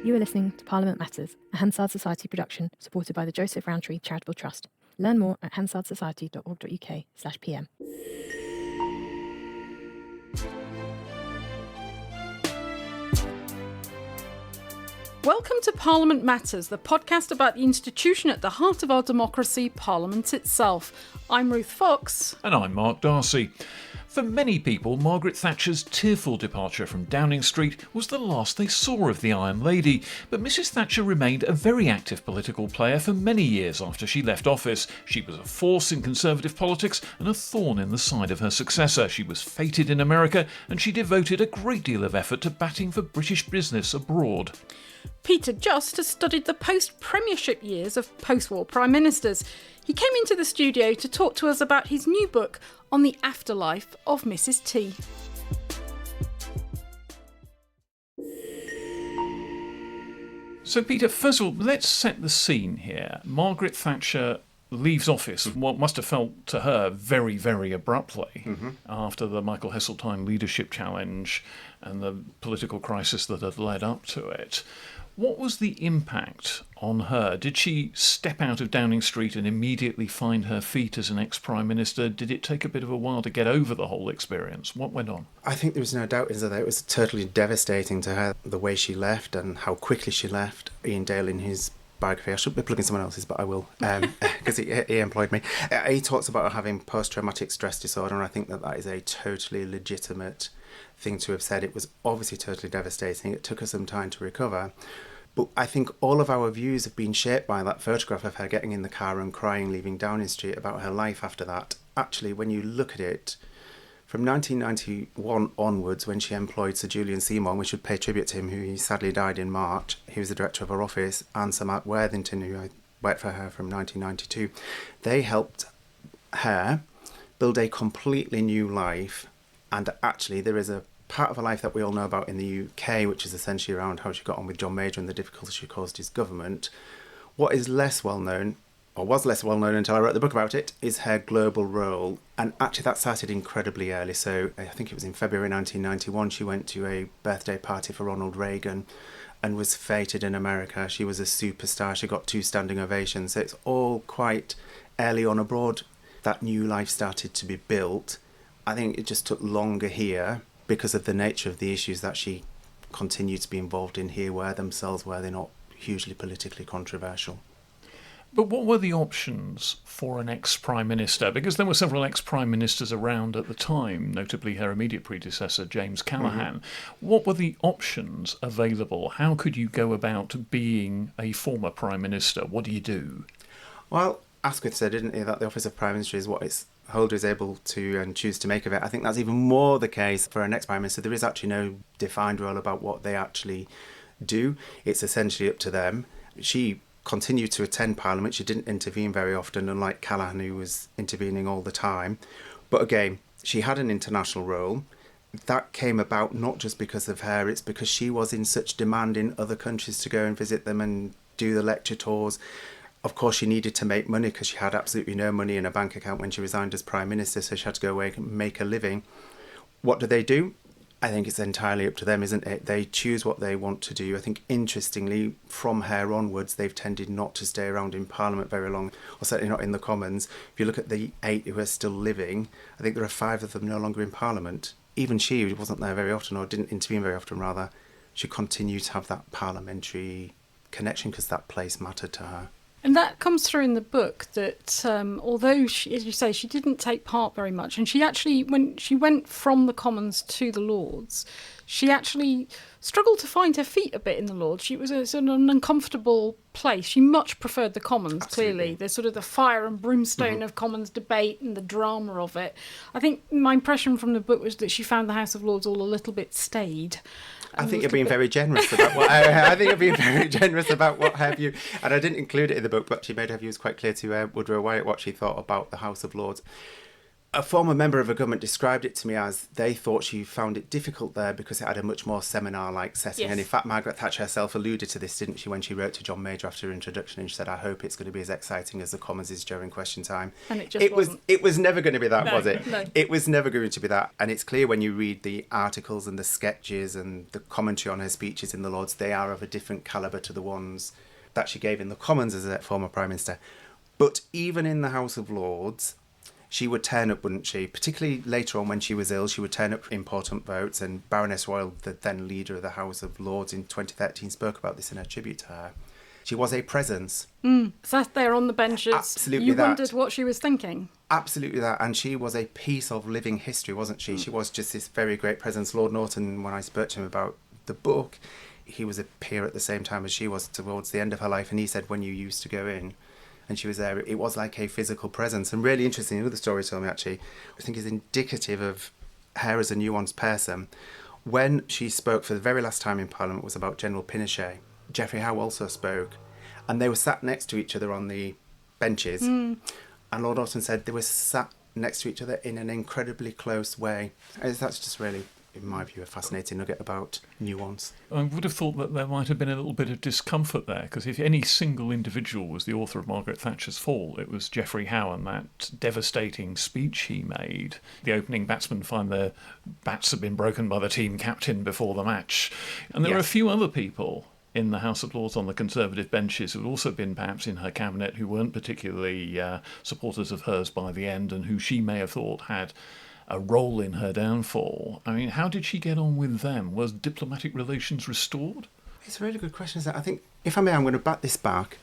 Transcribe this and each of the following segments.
You are listening to Parliament Matters, a Hansard Society production supported by the Joseph Rowntree Charitable Trust. Learn more at hansardsociety.org.uk/pm. Welcome to Parliament Matters, the podcast about the institution at the heart of our democracy, Parliament itself. I'm Ruth Fox. And I'm Mark Darcy. For many people, Margaret Thatcher's tearful departure from Downing Street was the last they saw of the Iron Lady, but Mrs Thatcher remained a very active political player for many years after she left office. She was a force in Conservative politics and a thorn in the side of her successor. She was feted in America, and she devoted a great deal of effort to batting for British business abroad. Peter Just has studied the post-premiership years of post-war prime ministers. He came into the studio to talk to us about his new book on the afterlife of Mrs T. So, Peter, first of all, let's set the scene here. Margaret Thatcher leaves office, what must have felt to her very, very abruptly after the Michael Heseltine leadership challenge and the political crisis that had led up to it. What was the impact on her? Did she step out of Downing Street and immediately find her feet as an ex-Prime Minister? Did it take a bit of a while to get over the whole experience? What went on? I think there was no doubt that it was totally devastating to her, the way she left and how quickly she left. Ian Dale, in his biography, I should be plugging someone else's, but I will, because he employed me. He talks about having post-traumatic stress disorder, and I think that is a totally legitimate thing to have said. It was obviously totally devastating. It took her some time to recover. But I think all of our views have been shaped by that photograph of her getting in the car and crying, leaving Downing Street, about her life after that. Actually, when you look at it, from 1991 onwards, when she employed Sir Julian Seymour, we should pay tribute to him, who he sadly died in March. He was the director of her office, and Sir Mark Worthington, who worked for her from 1992. They helped her build a completely new life. And actually, there is a part of her life that we all know about in the UK, which is essentially around how she got on with John Major and the difficulties she caused his government. What is less well known, or was less well known until I wrote the book about it, is her global role. And actually that started incredibly early. So I think it was in February 1991, she went to a birthday party for Ronald Reagan and was feted in America. She was a superstar. She got 2 standing ovations. So it's all quite early on abroad that new life started to be built. I think it just took longer here because of the nature of the issues that she continued to be involved in here, where they're not hugely politically controversial. But what were the options for an ex-Prime Minister? Because there were several ex-Prime Ministers around at the time, notably her immediate predecessor, James Callaghan. What were the options available? How could you go about being a former Prime Minister? What do you do? Well, Asquith said, didn't he, that the office of Prime Minister is what its holder is able to and choose to make of it. I think that's even more the case for an ex-Prime Minister. There is actually no defined role about what they actually do. It's essentially up to them. She continued to attend Parliament. She didn't intervene very often, unlike Callaghan, who was intervening all the time. But again, she had an international role. That came about not just because of her, it's because she was in such demand in other countries to go and visit them and do the lecture tours. Of course, she needed to make money because she had absolutely no money in her bank account when she resigned as Prime Minister, so she had to go away and make a living. What do? I think it's entirely up to them, isn't it? They choose what they want to do. I think, interestingly, from her onwards, they've tended not to stay around in Parliament very long, or certainly not in the Commons. If you look at the 8 who are still living, I think there are 5 of them no longer in Parliament. Even she, who wasn't there very often, or didn't intervene very often, rather, she continued to have that parliamentary connection because that place mattered to her. And that comes through in the book that although, she, as you say, she didn't take part very much, and she actually, when she went from the Commons to the Lords, she actually struggled to find her feet a bit in the Lords. She was an uncomfortable place. She much preferred the Commons, Absolutely. Clearly. There's sort of the fire and brimstone of Commons debate and the drama of it. I think my impression from the book was that she found the House of Lords all a little bit staid. I think you're being very generous about what I think you're being very generous about what her view, and I didn't include it in the book, but she made her views quite clear to Woodrow Wyatt what she thought about the House of Lords. A former member of a government described it to me as they thought she found it difficult there because it had a much more seminar-like setting. Yes. And in fact, Margaret Thatcher herself alluded to this, didn't she, when she wrote to John Major after her introduction, and she said, I hope it's going to be as exciting as the Commons is during question time. And it just wasn't. It was never going to be that, No, was it? no. It was never going to be that. And it's clear when you read the articles and the sketches and the commentary on her speeches in the Lords, they are of a different calibre to the ones that she gave in the Commons as a former Prime Minister. But even in the House of Lords, she would turn up, wouldn't she? Particularly later on when she was ill, she would turn up for important votes. And Baroness Royal, the then leader of the House of Lords in 2013, spoke about this in her tribute to her. She was a presence. Sat there on the benches. Absolutely You that. wondered what she was thinking. Absolutely that. And she was a piece of living history, wasn't she? She was just this very great presence. Lord Norton, when I spoke to him about the book, he was a peer at the same time as she was towards the end of her life. And he said when you used to go in, and she was there, it was like a physical presence. And really interesting, another story told me actually, I think is indicative of her as a nuanced person. When she spoke for the very last time in Parliament was about General Pinochet. Geoffrey Howe also spoke, and they were sat next to each other on the benches. And Lord Norton said they were sat next to each other in an incredibly close way. That's just really, in my view, a fascinating nugget about nuance. I would have thought that there might have been a little bit of discomfort there, because if any single individual was the author of Margaret Thatcher's fall, it was Geoffrey Howe and that devastating speech he made. The opening batsmen find their bats have been broken by the team captain before the match. And there were a few other people in the House of Lords on the Conservative benches who had also been perhaps in her cabinet who weren't particularly supporters of hers by the end, and who she may have thought had a role in her downfall. I mean, how did she get on with them? Was diplomatic relations restored? It's a really good question, isn't it? I think, if I may, I'm going to bat this back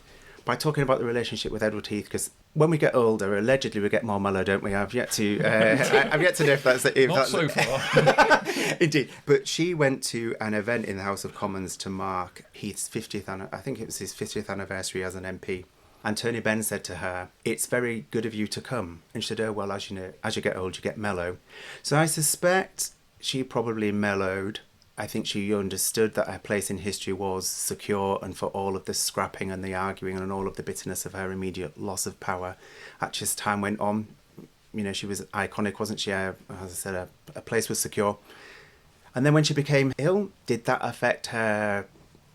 by talking about the relationship with Edward Heath, because when we get older, allegedly we get more mellow, don't we? I've yet to know if that's... Not so far. Indeed. But she went to an event in the House of Commons to mark Heath's 50th, I think it was his 50th anniversary as an MP. And Tony Benn said to her, it's very good of you to come. And she said, oh, well, as you know, as you get old, you get mellow. So I suspect she probably mellowed. I think she understood that her place in history was secure, and for all of the scrapping and the arguing and all of the bitterness of her immediate loss of power, as time went on, you know, she was iconic, wasn't she? As I said, her place was secure. And then when she became ill, did that affect her?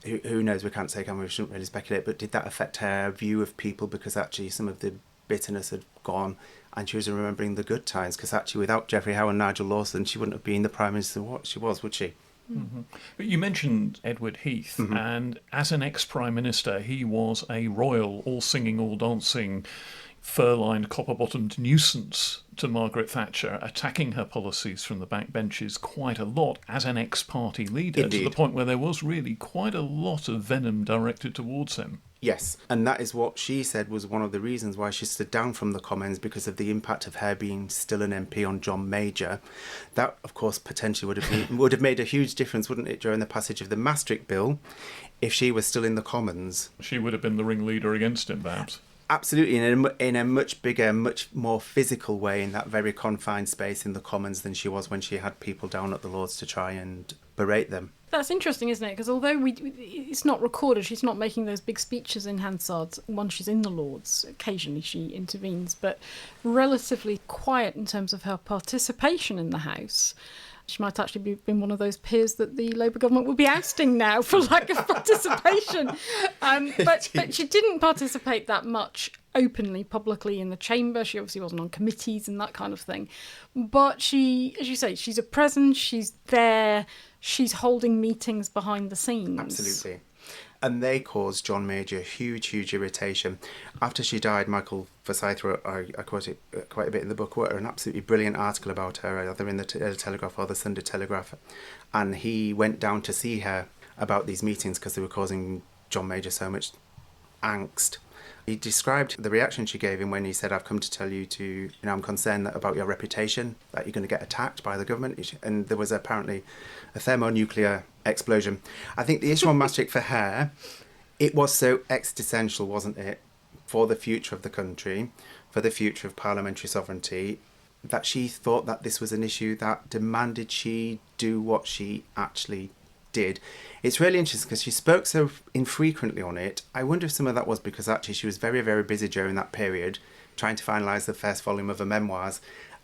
Who knows, we can't say, we shouldn't really speculate, but did that affect her view of people, because actually some of the bitterness had gone and she was remembering the good times? Because actually without Geoffrey Howe and Nigel Lawson, she wouldn't have been the Prime Minister what she was, would she? Mm-hmm. But you mentioned Edward Heath, and as an ex-Prime Minister, he was a royal, all-singing, all-dancing, fur-lined, copper-bottomed nuisance to Margaret Thatcher, attacking her policies from the backbenches quite a lot as an ex-party leader. Indeed. To the point where there was really quite a lot of venom directed towards him. Yes, and that is what she said was one of the reasons why she stood down from the Commons, because of the impact of her being still an MP on John Major. That, of course, potentially would have made a huge difference, wouldn't it, during the passage of the Maastricht Bill, if she was still in the Commons. She would have been the ringleader against him, perhaps. Absolutely, in a much bigger, much more physical way in that very confined space in the Commons than she was when she had people down at the Lords to try and berate them. That's interesting, isn't it? Because although it's not recorded, she's not making those big speeches in Hansard when she's in the Lords. Occasionally she intervenes, but relatively quiet in terms of her participation in the House. She might actually be been one of those peers that the Labour government will be ousting now for lack of participation. But she didn't participate that much openly, publicly in the chamber. She obviously wasn't on committees and that kind of thing. But she, as you say, she's a presence, she's there, she's holding meetings behind the scenes. Absolutely. And they caused John Major huge irritation. After she died, Michael Forsyth wrote, I quote it quite a bit in the book, wrote an absolutely brilliant article about her, either in the Telegraph or the Sunday Telegraph. And he went down to see her about these meetings because they were causing John Major so much angst. He described the reaction she gave him when he said, I've come to tell you I'm concerned about your reputation, that you're going to get attacked by the government. And there was apparently a thermonuclear explosion. I think the issue on Maastricht for her, it was so existential, wasn't it, for the future of the country, for the future of parliamentary sovereignty, that she thought that this was an issue that demanded she do what she actually did. It's really interesting because she spoke so infrequently on it. I wonder if some of that was because actually she was very, very busy during that period trying to finalise the first volume of her memoirs,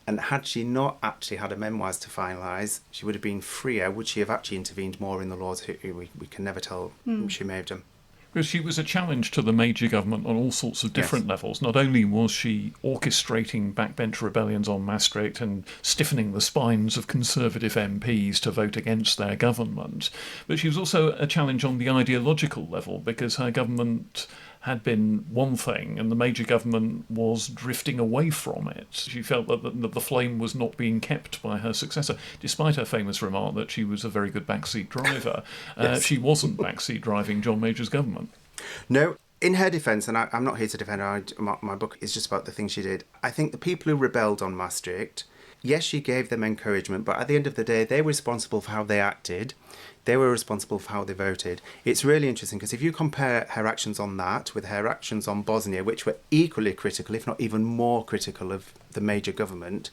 And had she not actually had her memoirs to finalise, she would have been freer. Would she have actually intervened more in the laws? We can never tell. She may have done. Because she was a challenge to the major government on all sorts of different levels. Not only was she orchestrating backbench rebellions on Maastricht and stiffening the spines of Conservative MPs to vote against their government, but she was also a challenge on the ideological level, because her government had been one thing and the major government was drifting away from it. She felt that the flame was not being kept by her successor, despite her famous remark that she was a very good backseat driver. She wasn't backseat driving John Major's government. No, in her defence, and I'm not here to defend her, my book is just about the things she did. I think the people who rebelled on Maastricht, yes, she gave them encouragement, but at the end of the day, they were responsible for how they acted. They were responsible for how they voted. It's really interesting because if you compare her actions on that with her actions on Bosnia, which were equally critical, if not even more critical, of the major government,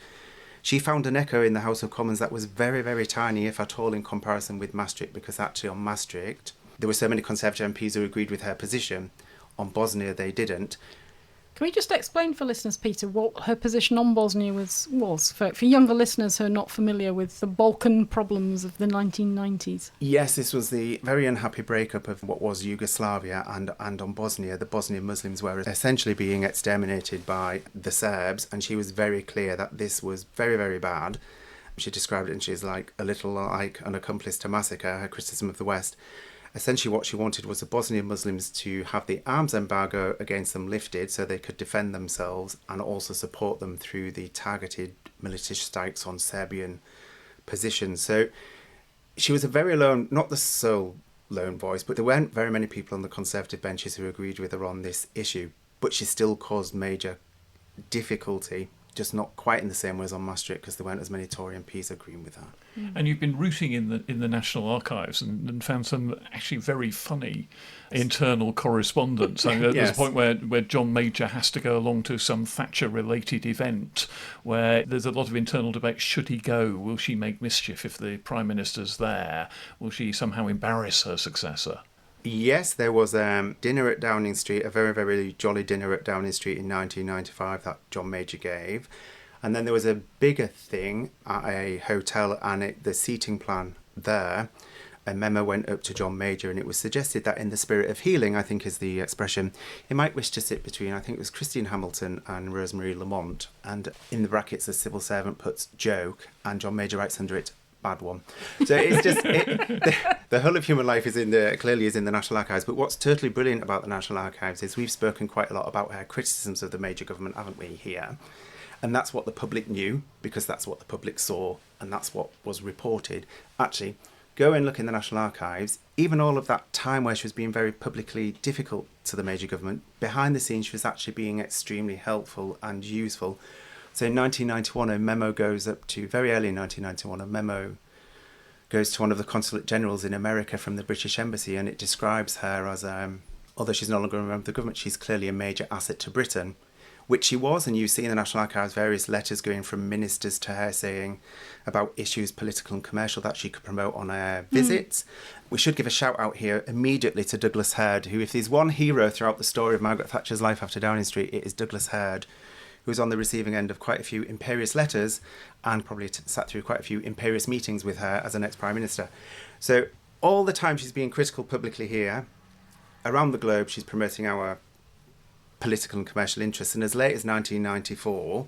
she found an echo in the House of Commons that was very, very tiny, if at all, in comparison with Maastricht, because actually on Maastricht, there were so many Conservative MPs who agreed with her position. On Bosnia, they didn't. Can we just explain for listeners, Peter, what her position on Bosnia was for younger listeners who are not familiar with the Balkan problems of the 1990s? Yes, this was the very unhappy breakup of what was Yugoslavia, and on Bosnia, the Bosnian Muslims were essentially being exterminated by the Serbs, and she was very clear that this was very, very bad. She described it, and she's like a little like an accomplice to massacre, her criticism of the West. Essentially what she wanted was the Bosnian Muslims to have the arms embargo against them lifted so they could defend themselves, and also support them through the targeted military strikes on Serbian positions. So she was a very lone, not the sole lone voice, but there weren't very many people on the Conservative benches who agreed with her on this issue. But she still caused major difficulty, just not quite in the same way as on Maastricht, because there weren't as many Tory MPs agreeing with that. And you've been rooting in the National Archives and found some actually very funny internal correspondence. I mean, there's a point where John Major has to go along to some Thatcher-related event where there's a lot of internal debate. Should he go? Will she make mischief if the Prime Minister's there? Will she somehow embarrass her successor? Yes, there was a dinner at Downing Street, a very, very jolly dinner at Downing Street in 1995 that John Major gave. And then there was a bigger thing at a hotel, and the seating plan there, a memo went up to John Major, and it was suggested that in the spirit of healing, I think is the expression, he might wish to sit between, I think it was Christine Hamilton and Rosemary Lamont. And in the brackets, the civil servant puts joke, and John Major writes under it, bad one. So it's just the whole of human life is clearly in the National Archives. But what's totally brilliant about the National Archives is we've spoken quite a lot about her criticisms of the major government, haven't we, here? And that's what the public knew, because that's what the public saw, and that's what was reported. Actually, go and look in the National Archives. Even all of that time where she was being very publicly difficult to the major government, behind the scenes she was actually being extremely helpful and useful. So in 1991, a memo goes up to, very early in 1991, a memo goes to one of the consulate generals in America from the British Embassy, and it describes her as, although she's no longer a member of the government, she's clearly a major asset to Britain, which she was. And you see in the National Archives various letters going from ministers to her saying about issues, political and commercial, that she could promote on her visits. We should give a shout out here immediately to Douglas Hurd, who, if there's one hero throughout the story of Margaret Thatcher's life after Downing Street, it is Douglas Hurd, who was on the receiving end of quite a few imperious letters and probably sat through quite a few imperious meetings with her as an ex-Prime Minister. So all the time she's being critical publicly here, around the globe she's promoting our political and commercial interests. And as late as 1994,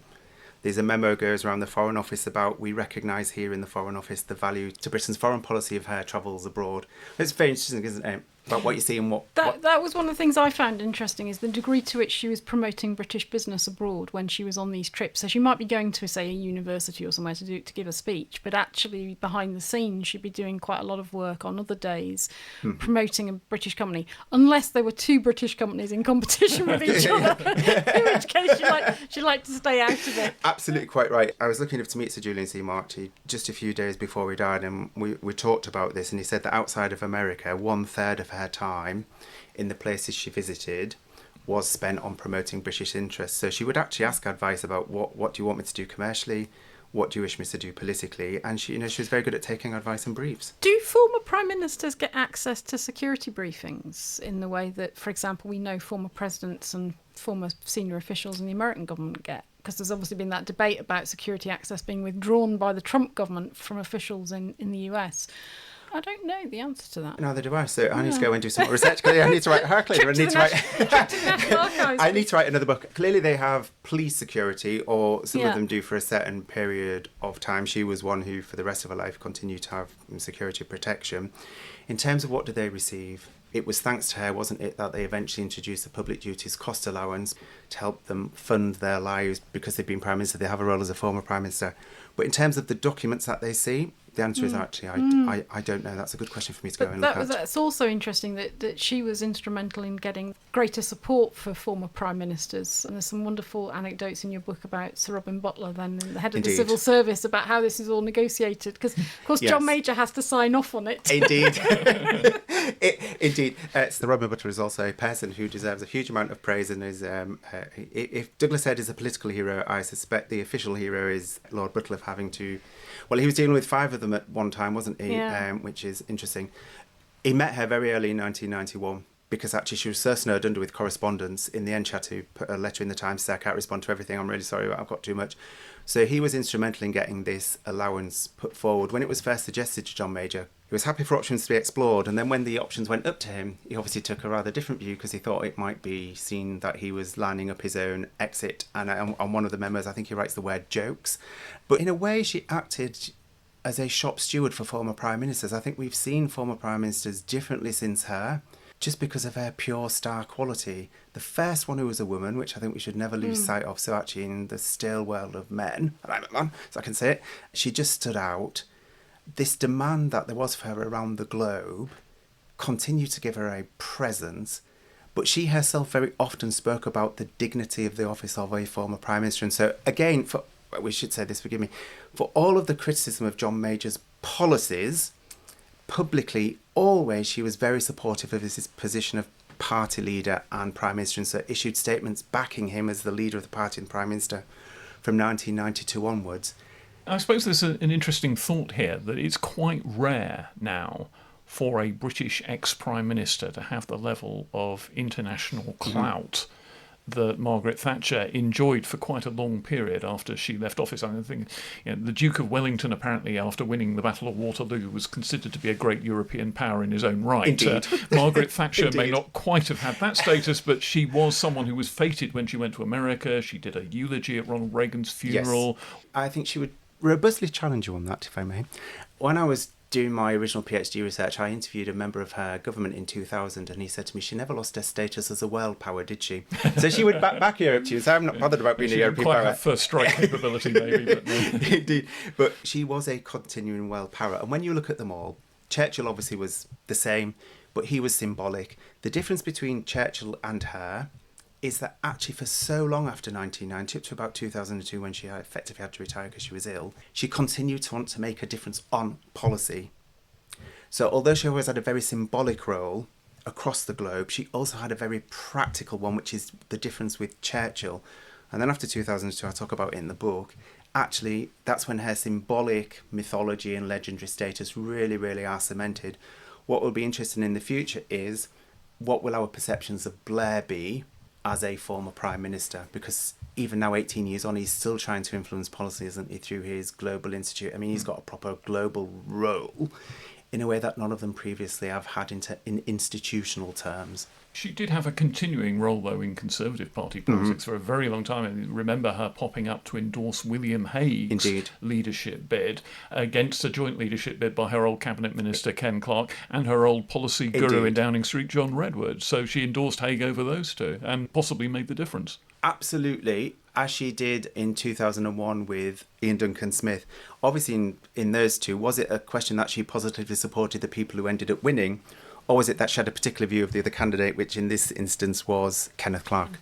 there's a memo goes around the Foreign Office about, we recognise here in the Foreign Office the value to Britain's foreign policy of her travels abroad. It's very interesting, isn't it? About what you see and what... That was one of the things I found interesting, is the degree to which she was promoting British business abroad when she was on these trips. So she might be going to, say, a university or somewhere to give a speech, but actually behind the scenes she'd be doing quite a lot of work on other days promoting a British company, unless there were two British companies in competition with each other, in which case she'd like to stay out of it. Absolutely quite right. I was lucky enough to meet Sir Julian C. Marty just a few days before he died, and we talked about this, and he said that outside of America, 1/3 of her time in the places she visited was spent on promoting British interests. So she would actually ask advice about what do you want me to do commercially, what do you wish me to do politically, and she was very good at taking advice and briefs. Do former Prime Ministers get access to security briefings in the way that, for example, we know former presidents and former senior officials in the American government get? because there's obviously been that debate about security access being withdrawn by the Trump government from officials in the US. I don't know the answer to that. Neither do I, so I need to go and do some more research. Clearly, I need to write Hercules. I need to write another book. Clearly, they have police security, or some of them do for a certain period of time. She was one who, for the rest of her life, continued to have security protection. In terms of what do they receive, it was thanks to her, wasn't it, that they eventually introduced the public duties cost allowance to help them fund their lives because they've been Prime Minister. They have a role as a former Prime Minister. But in terms of the documents that they see, the answer is actually, I don't know. That's a good question for me to go and look at. That's also interesting that she was instrumental in getting greater support for former Prime Ministers. And there's some wonderful anecdotes in your book about Sir Robin Butler, then the head of the Civil Service, about how this is all negotiated. Because, of course, John Major has to sign off on it. Indeed. Indeed. Sir Robin Butler is also a person who deserves a huge amount of praise, and is, if Douglas Head is a political hero, I suspect the official hero is Lord Butler, having to... Well, he was dealing with 5 of them at one time, wasn't he? Yeah. Which is interesting. He met her very early in 1991 because actually she was so snowed under with correspondence. In the end, she had to put a letter in the Times to say, I can't respond to everything. I'm really sorry, I've got too much. So he was instrumental in getting this allowance put forward. When it was first suggested to John Major, he was happy for options to be explored. And then when the options went up to him, he obviously took a rather different view because he thought it might be seen that he was lining up his own exit. And on one of the memos, I think he writes the word jokes. But in a way, she acted as a shop steward for former Prime Ministers. I think we've seen former Prime Ministers differently since her, just because of her pure star quality. The first one who was a woman, which I think we should never lose sight of, so actually in the stale world of men, and I'm a man, so I can say it, she just stood out. This demand that there was for her around the globe continued to give her a presence, but she herself very often spoke about the dignity of the office of a former Prime Minister. And so, again, we should say this, forgive me, for all of the criticism of John Major's policies, publicly, always, she was very supportive of his position of party leader and Prime Minister, and so issued statements backing him as the leader of the party and Prime Minister from 1992 onwards. I suppose there's an interesting thought here, that it's quite rare now for a British ex-Prime Minister to have the level of international clout that Margaret Thatcher enjoyed for quite a long period after she left office. I think the Duke of Wellington, apparently, after winning the Battle of Waterloo, was considered to be a great European power in his own right. Indeed. Margaret Thatcher Indeed. may not quite have had that status, but she was someone who was feted when she went to America. She did a eulogy at Ronald Reagan's funeral. Yes. I think she would robustly challenge you on that, if I may. When I was doing my original PhD research, I interviewed a member of her government in 2000, and he said to me, she never lost her status as a world power, did she? So she would back Europe to you, so I'm not bothered about being a European quite power. have first strike capability, maybe. But no. Indeed. But she was a continuing world power. And when you look at them all, Churchill obviously was the same, but he was symbolic. The difference between Churchill and her is that actually for so long after 1990, up to about 2002 when she effectively had to retire because she was ill, she continued to want to make a difference on policy. So although she always had a very symbolic role across the globe, she also had a very practical one, which is the difference with Churchill. And then after 2002, I talk about it in the book, actually that's when her symbolic mythology and legendary status really, really are cemented. What will be interesting in the future is what will our perceptions of Blair be as a former Prime Minister, because even now 18 years on, he's still trying to influence policy, isn't he, through his Global Institute. I mean, he's got a proper global role in a way that none of them previously have had in institutional terms. She did have a continuing role, though, in Conservative Party politics for a very long time. I remember her popping up to endorse William Hague's leadership bid against a joint leadership bid by her old cabinet minister, Ken Clarke, and her old policy guru in Downing Street, John Redwood. So she endorsed Hague over those two and possibly made the difference. Absolutely, as she did in 2001 with Ian Duncan Smith. Obviously, in those two, was it a question that she positively supported the people who ended up winning, or was it that she had a particular view of the other candidate, which in this instance was Kenneth Clarke?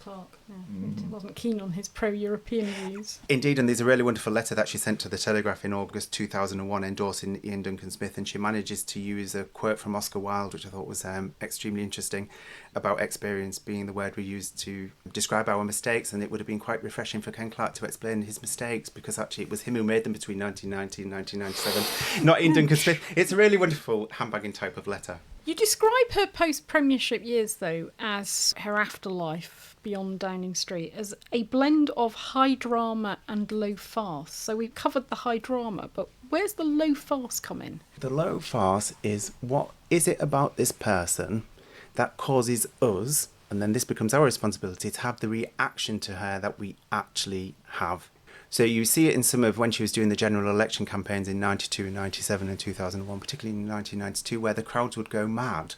He wasn't keen on his pro-European views. Indeed, and there's a really wonderful letter that she sent to the Telegraph in August 2001 endorsing Ian Duncan Smith, and she manages to use a quote from Oscar Wilde, which I thought was extremely interesting, about experience being the word we use to describe our mistakes, and it would have been quite refreshing for Ken Clarke to explain his mistakes, because actually it was him who made them between 1990 and 1997, not Ian Duncan Smith. It's a really wonderful handbagging type of letter. You describe her post-premiership years, though, as her afterlife beyond doubt. Downing Street as a blend of high drama and low farce. So we've covered the high drama, but where's the low farce come in? The low farce is, what is it about this person that causes us, and then this becomes our responsibility, to have the reaction to her that we actually have. So you see it in some of when she was doing the general election campaigns in 92, 97 and 2001, particularly in 1992, where the crowds would go mad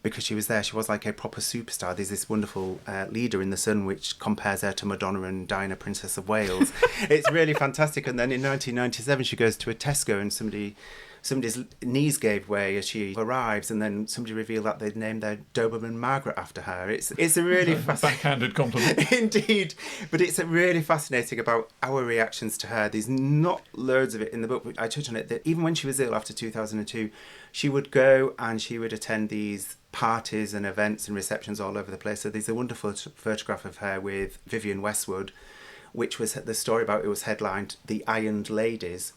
because she was there. She was like a proper superstar. There's this wonderful leader in The Sun which compares her to Madonna and Diana, Princess of Wales. It's really fantastic. And then in 1997 she goes to a Tesco and somebody's knees gave way as she arrives, and then somebody revealed that they'd named their Doberman Margaret after her. It's a really backhanded compliment. Indeed, but it's really fascinating about our reactions to her. There's not loads of it in the book, but I touch on it, that even when she was ill after 2002, she would go and she would attend these parties and events and receptions all over the place. So there's a wonderful photograph of her with Vivienne Westwood, which was the story about, it was headlined The Ironed Ladies.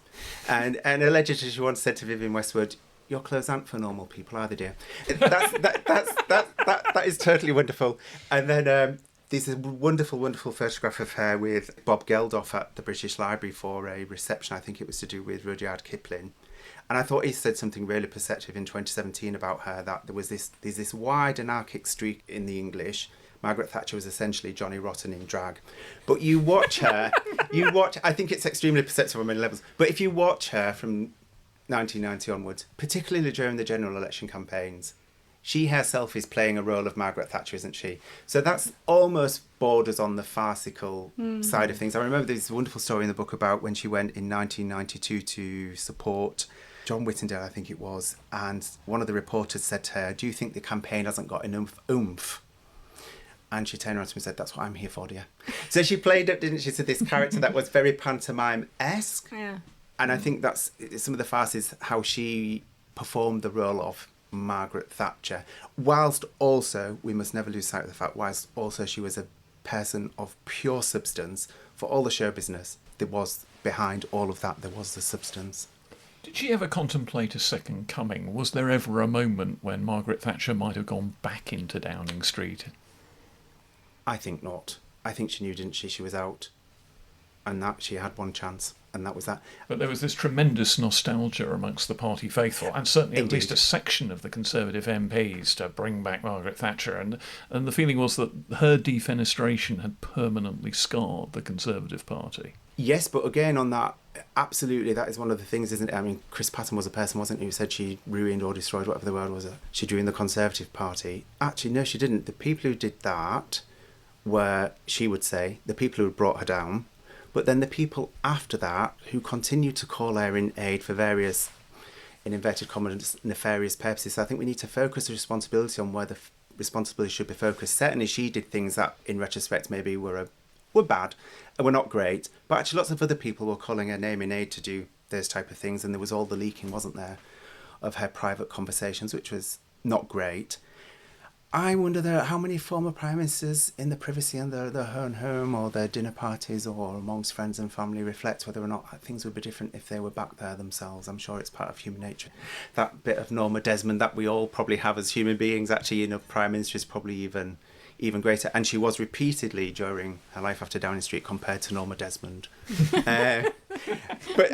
And allegedly she once said to Vivienne Westwood, "Your clothes aren't for normal people, are they, dear?" That is totally wonderful. And then there's a wonderful photograph of her with Bob Geldof at the British Library for a reception. I think it was to do with Rudyard Kipling. And I thought he said something really perceptive in 2017 about her, that there's this wide anarchic streak in the English. Margaret Thatcher was essentially Johnny Rotten in drag. But you watch her, I think it's extremely perceptive on many levels, but if you watch her from 1990 onwards, particularly during the general election campaigns, she herself is playing a role of Margaret Thatcher, isn't she? So that's almost borders on the farcical side of things. I remember there's a wonderful story in the book about when she went in 1992 to support John Whittingdale, I think it was, and one of the reporters said to her, "Do you think the campaign hasn't got enough oomph?" And she turned around to me and said, "That's what I'm here for, dear." So she played up, didn't she, to this character that was very pantomime-esque. Yeah. And I think that's some of the farce is how she performed the role of Margaret Thatcher, whilst also, we must never lose sight of the fact, whilst also she was a person of pure substance. For all the show business, there was, behind all of that, there was the substance. Did she ever contemplate a second coming? Was there ever a moment when Margaret Thatcher might have gone back into Downing Street? I think not. I think she knew, didn't she? She was out, and that she had one chance, and that was that. But there was this tremendous nostalgia amongst the party faithful, and certainly Indeed. at least a section of the Conservative MPs to bring back Margaret Thatcher, and the feeling was that her defenestration had permanently scarred the Conservative Party. Yes, but again, on that, absolutely, that is one of the things, isn't it? I mean, Chris Patten was a person, wasn't he, who said she ruined or destroyed whatever the word was. She drew in the Conservative Party. Actually, no, she didn't. The people who did that were, she would say, the people who brought her down, but then the people after that who continued to call her in aid for various, in inverted commas, nefarious purposes. So I think we need to focus the responsibility on where the responsibility should be focused. Certainly she did things that, in retrospect, maybe were bad and were not great, but actually lots of other people were calling her name in aid to do those type of things, and there was all the leaking, wasn't there, of her private conversations, which was not great. I wonder how many former prime ministers in the privacy and their own home or their dinner parties or amongst friends and family reflect whether or not things would be different if they were back there themselves. I'm sure it's part of human nature. That bit of Norma Desmond that we all probably have as human beings, actually, in a prime minister is probably even greater. And she was repeatedly during her life after Downing Street compared to Norma Desmond. But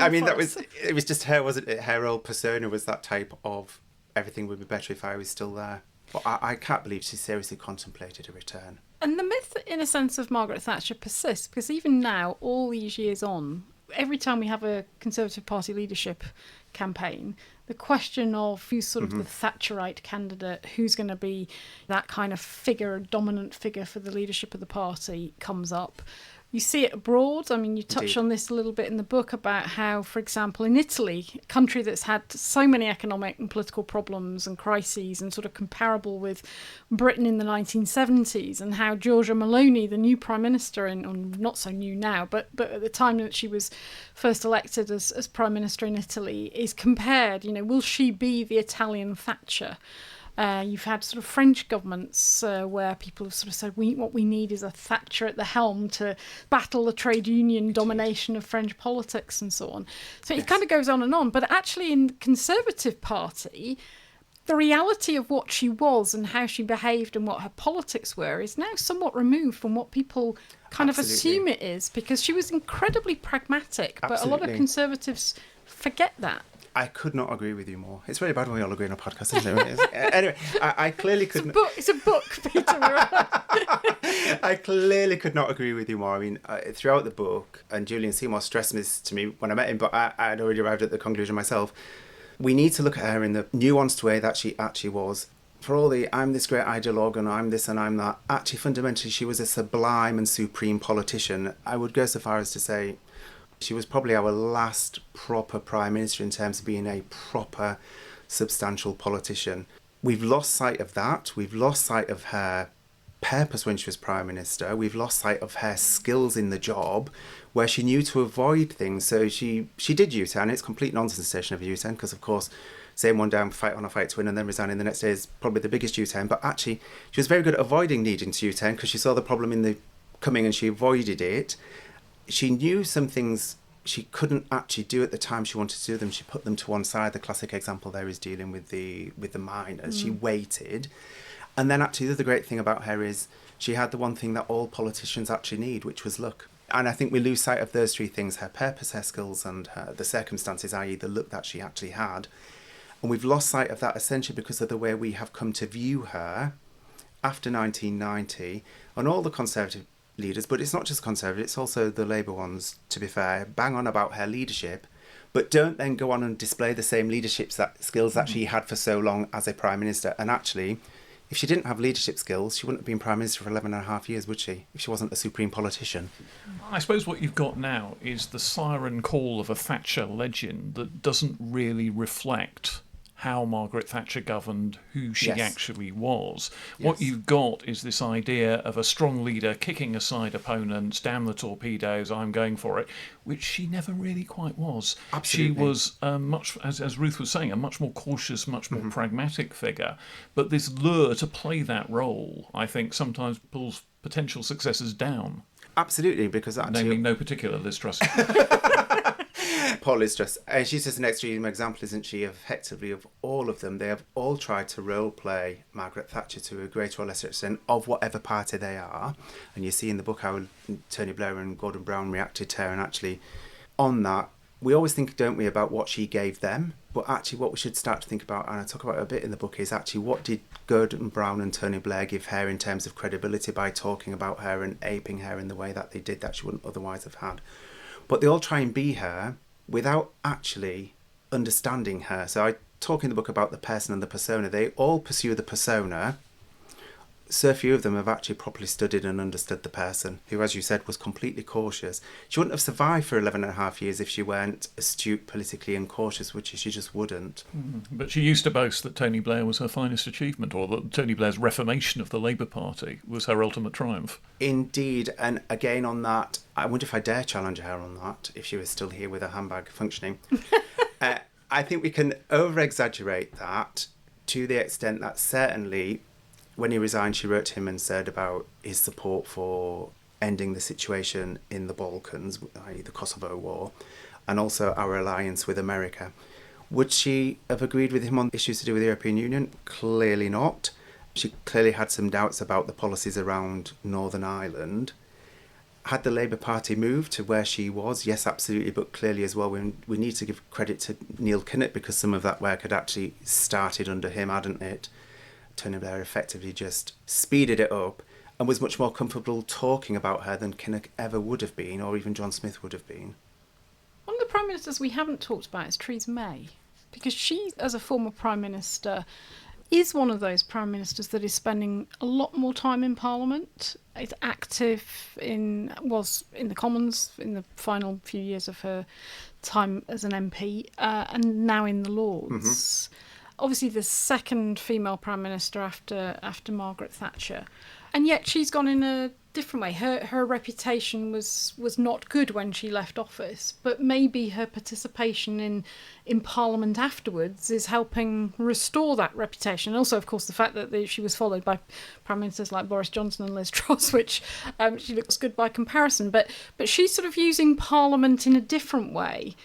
I mean, it was just her, wasn't it? Her old persona was that type of everything would be better if I was still there. But I can't believe she seriously contemplated a return. And the myth, in a sense, of Margaret Thatcher persists, because even now, all these years on, every time we have a Conservative Party leadership campaign, the question of who's sort of the Thatcherite candidate, who's going to be that kind of figure, a dominant figure for the leadership of the party, comes up. You see it abroad. I mean, you touch on this a little bit in the book about how, for example, in Italy, a country that's had so many economic and political problems and crises and sort of comparable with Britain in the 1970s, and how Giorgia Meloni, the new prime minister, not so new now, but at the time that she was first elected as prime minister in Italy, is compared, will she be the Italian Thatcher? You've had sort of French governments where people have sort of said, what we need is a Thatcher at the helm to battle the trade union domination of French politics and so on. So it kind of goes on and on. But actually in the Conservative Party, the reality of what she was and how she behaved and what her politics were is now somewhat removed from what people kind of assume it is, because she was incredibly pragmatic. But a lot of Conservatives forget that. I could not agree with you more. It's really bad when we all agree on a podcast, isn't it? Anyway, I clearly couldn't... It's a book, Peter. I clearly could not agree with you more. I mean, throughout the book, and Julian Seymour stressed this to me when I met him, but I had already arrived at the conclusion myself, we need to look at her in the nuanced way that she actually was. For all the, I'm this great ideologue and I'm this and I'm that, actually fundamentally she was a sublime and supreme politician. I would go so far as to say she was probably our last proper Prime Minister in terms of being a proper, substantial politician. We've lost sight of that. We've lost sight of her purpose when she was Prime Minister. We've lost sight of her skills in the job, where she knew to avoid things. So she did U-turn. It's complete nonsense station of a U-turn, because, of course, saying one down, fight on a fight to win, and then resigning the next day is probably the biggest U-turn. But actually, she was very good at avoiding needing to U-turn, because she saw the problem in the coming and she avoided it. She knew some things she couldn't actually do at the time she wanted to do them. She put them to one side. The classic example there is dealing with the miners. She waited. And then actually the other great thing about her is she had the one thing that all politicians actually need, which was luck. And I think we lose sight of those three things: her purpose, her skills, and the circumstances, i.e. the luck that she actually had. And we've lost sight of that essentially because of the way we have come to view her after 1990, and all the Conservative leaders, but it's not just Conservative, it's also the Labour ones, to be fair, bang on about her leadership, but don't then go on and display the same leadership skills that she had for so long as a Prime Minister. And actually, if she didn't have leadership skills, she wouldn't have been Prime Minister for 11 and a half years, would she? If she wasn't a supreme politician. I suppose what you've got now is the siren call of a Thatcher legend that doesn't really reflect how Margaret Thatcher governed, who she actually was. What you've got is this idea of a strong leader kicking aside opponents, damn the torpedoes, I'm going for it, which she never really quite was. Absolutely. She was much, as Ruth was saying, a much more cautious, much more pragmatic figure. But this lure to play that role, I think, sometimes pulls potential successors down. Absolutely, because actually... Naming no particular Liz Truss. Poor Liz Truss. She's just an extreme example, isn't she, effectively of all of them. They have all tried to role play Margaret Thatcher to a greater or lesser extent of whatever party they are. And you see in the book how Tony Blair and Gordon Brown reacted to her. And actually, on that, we always think, don't we, about what she gave them. But actually what we should start to think about, and I talk about it a bit in the book, is actually what did Gordon Brown and Tony Blair give her in terms of credibility by talking about her and aping her in the way that they did that she wouldn't otherwise have had. But they all try and be her without actually understanding her. So I talk in the book about the person and the persona. They all pursue the persona. So few of them have actually properly studied and understood the person, who, as you said, was completely cautious. She wouldn't have survived for 11 and a half years if she weren't astute politically and cautious, which she just wouldn't. But she used to boast that Tony Blair was her finest achievement, or that Tony Blair's reformation of the Labour Party was her ultimate triumph. Indeed, and again on that, I wonder if I dare challenge her on that, if she was still here with her handbag functioning. I think we can over-exaggerate that to the extent that certainly when he resigned, she wrote to him and said about his support for ending the situation in the Balkans, i.e. the Kosovo War, and also our alliance with America. Would she have agreed with him on issues to do with the European Union? Clearly not. She clearly had some doubts about the policies around Northern Ireland. Had the Labour Party moved to where she was? Yes, absolutely, but clearly as well, we need to give credit to Neil Kinnock, because some of that work had actually started under him, hadn't it? Tony Blair effectively just speeded it up and was much more comfortable talking about her than Kinnock ever would have been, or even John Smith would have been. One of the Prime Ministers we haven't talked about is Theresa May, because she, as a former Prime Minister, is one of those Prime Ministers that is spending a lot more time in Parliament. Is active was in the Commons in the final few years of her time as an MP, and now in the Lords. Obviously the second female Prime Minister after Margaret Thatcher. And yet she's gone in a different way. Her reputation was not good when she left office, but maybe her participation in Parliament afterwards is helping restore that reputation. And also, of course, the fact that she was followed by Prime Ministers like Boris Johnson and Liz Truss, which she looks good by comparison. But she's sort of using Parliament in a different way,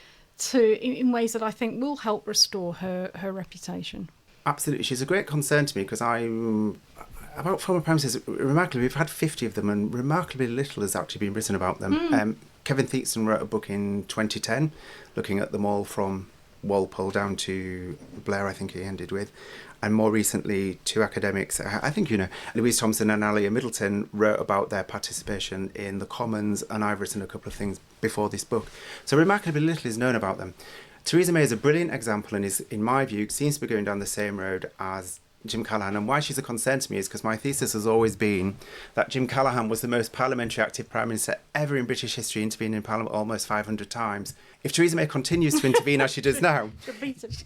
in ways that I think will help restore her reputation. Absolutely. She's a great concern to me because about former Prime Ministers, remarkably, we've had 50 of them and remarkably little has actually been written about them. Kevin Theakston wrote a book in 2010 looking at them all from Walpole down to Blair, I think he ended with. And more recently, two academics, I think you know, Louise Thompson and Alia Middleton wrote about their participation in the Commons, and I've written a couple of things before this book. So remarkably little is known about them. Theresa May is a brilliant example and is, in my view, seems to be going down the same road as Jim Callaghan. And why she's a concern to me is because my thesis has always been that Jim Callaghan was the most parliamentary active Prime Minister ever in British history, intervening in Parliament almost 500 times. If Theresa May continues to intervene as she does now,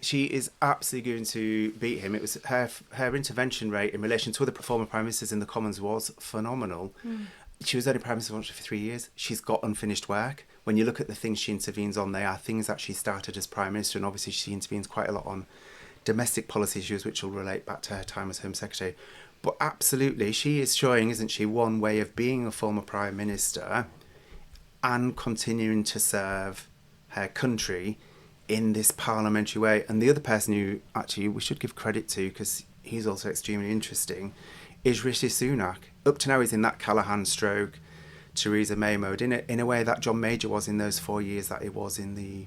she is absolutely going to beat him. It was her intervention rate in relation to other former Prime Ministers in the Commons was phenomenal. She was only Prime Minister for 3 years. She's got unfinished work. When you look at the things she intervenes on, they are things that she started as Prime Minister, and obviously she intervenes quite a lot on domestic policy issues, which will relate back to her time as Home Secretary. But absolutely, she is showing, isn't she, one way of being a former Prime Minister and continuing to serve her country in this parliamentary way. And the other person who actually we should give credit to, because he's also extremely interesting, is Rishi Sunak. Up to now, he's in that Callaghan stroke Theresa May mode in a way that John Major was in those 4 years that he was in the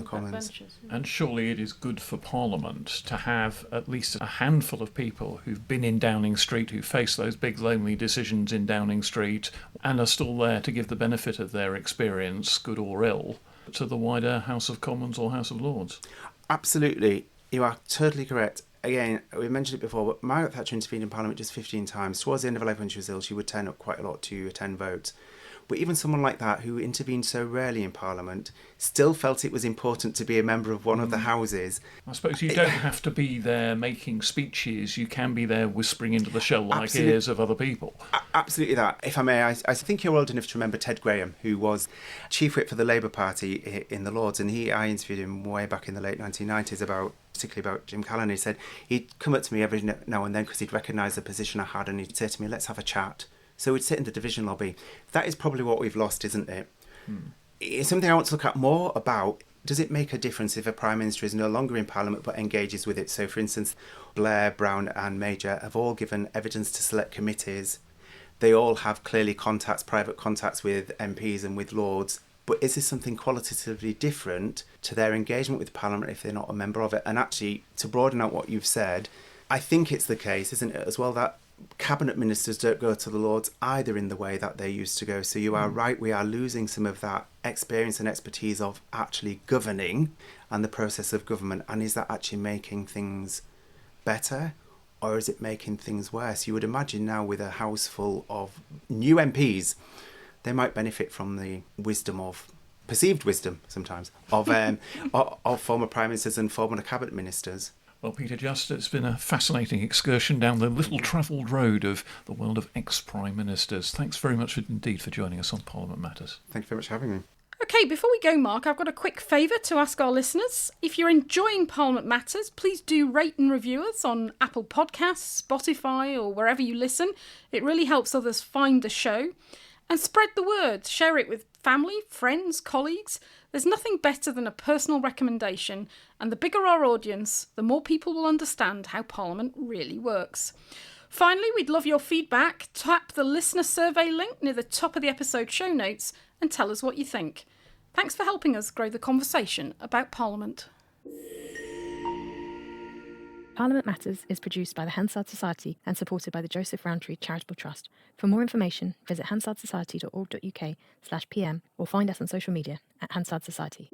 Commons. And surely it is good for Parliament to have at least a handful of people who've been in Downing Street, who face those big lonely decisions in Downing Street and are still there to give the benefit of their experience, good or ill, to the wider House of Commons or House of Lords. Absolutely. You are totally correct. Again, we mentioned it before, but Margaret Thatcher intervened in Parliament just 15 times. Towards the end of her life when she was ill, she would turn up quite a lot to attend votes. But even someone like that, who intervened so rarely in Parliament, still felt it was important to be a member of one of the houses. I suppose you don't have to be there making speeches. You can be there whispering into the shell-like ears of other people. Absolutely that. If I may, I think you're old enough to remember Ted Graham, who was Chief Whip for the Labour Party in the Lords, and I interviewed him way back in the late 1990s particularly about Jim Callaghan. He said he'd come up to me every now and then because he'd recognise the position I had, and he'd say to me, let's have a chat. So we'd sit in the division lobby. That is probably what we've lost, isn't it? It's something I want to look at more about. Does it make a difference if a Prime Minister is no longer in Parliament but engages with it? So, for instance, Blair, Brown and Major have all given evidence to select committees. They all have clearly private contacts with MPs and with Lords. But is this something qualitatively different to their engagement with Parliament if they're not a member of it? And actually, to broaden out what you've said, I think it's the case, isn't it, as well, that Cabinet Ministers don't go to the Lords either in the way that they used to go. So you are right, we are losing some of that experience and expertise of actually governing and the process of government. And is that actually making things better, or is it making things worse? You would imagine now with a house full of new MPs, they might benefit from the wisdom of perceived wisdom sometimes of former Prime Ministers and former Cabinet Ministers. Well, Peter Just, it's been a fascinating excursion down the little-travelled road of the world of ex-Prime Ministers. Thanks very much indeed for joining us on Parliament Matters. Thank you very much for having me. OK, before we go, Mark, I've got a quick favour to ask our listeners. If you're enjoying Parliament Matters, please do rate and review us on Apple Podcasts, Spotify or wherever you listen. It really helps others find the show. And spread the word. Share it with family, friends, colleagues. There's nothing better than a personal recommendation, and the bigger our audience, the more people will understand how Parliament really works. Finally, we'd love your feedback. Tap the listener survey link near the top of the episode show notes and tell us what you think. Thanks for helping us grow the conversation about Parliament. Parliament Matters is produced by the Hansard Society and supported by the Joseph Rowntree Charitable Trust. For more information, visit hansardsociety.org.uk/pm or find us on social media at Hansard Society.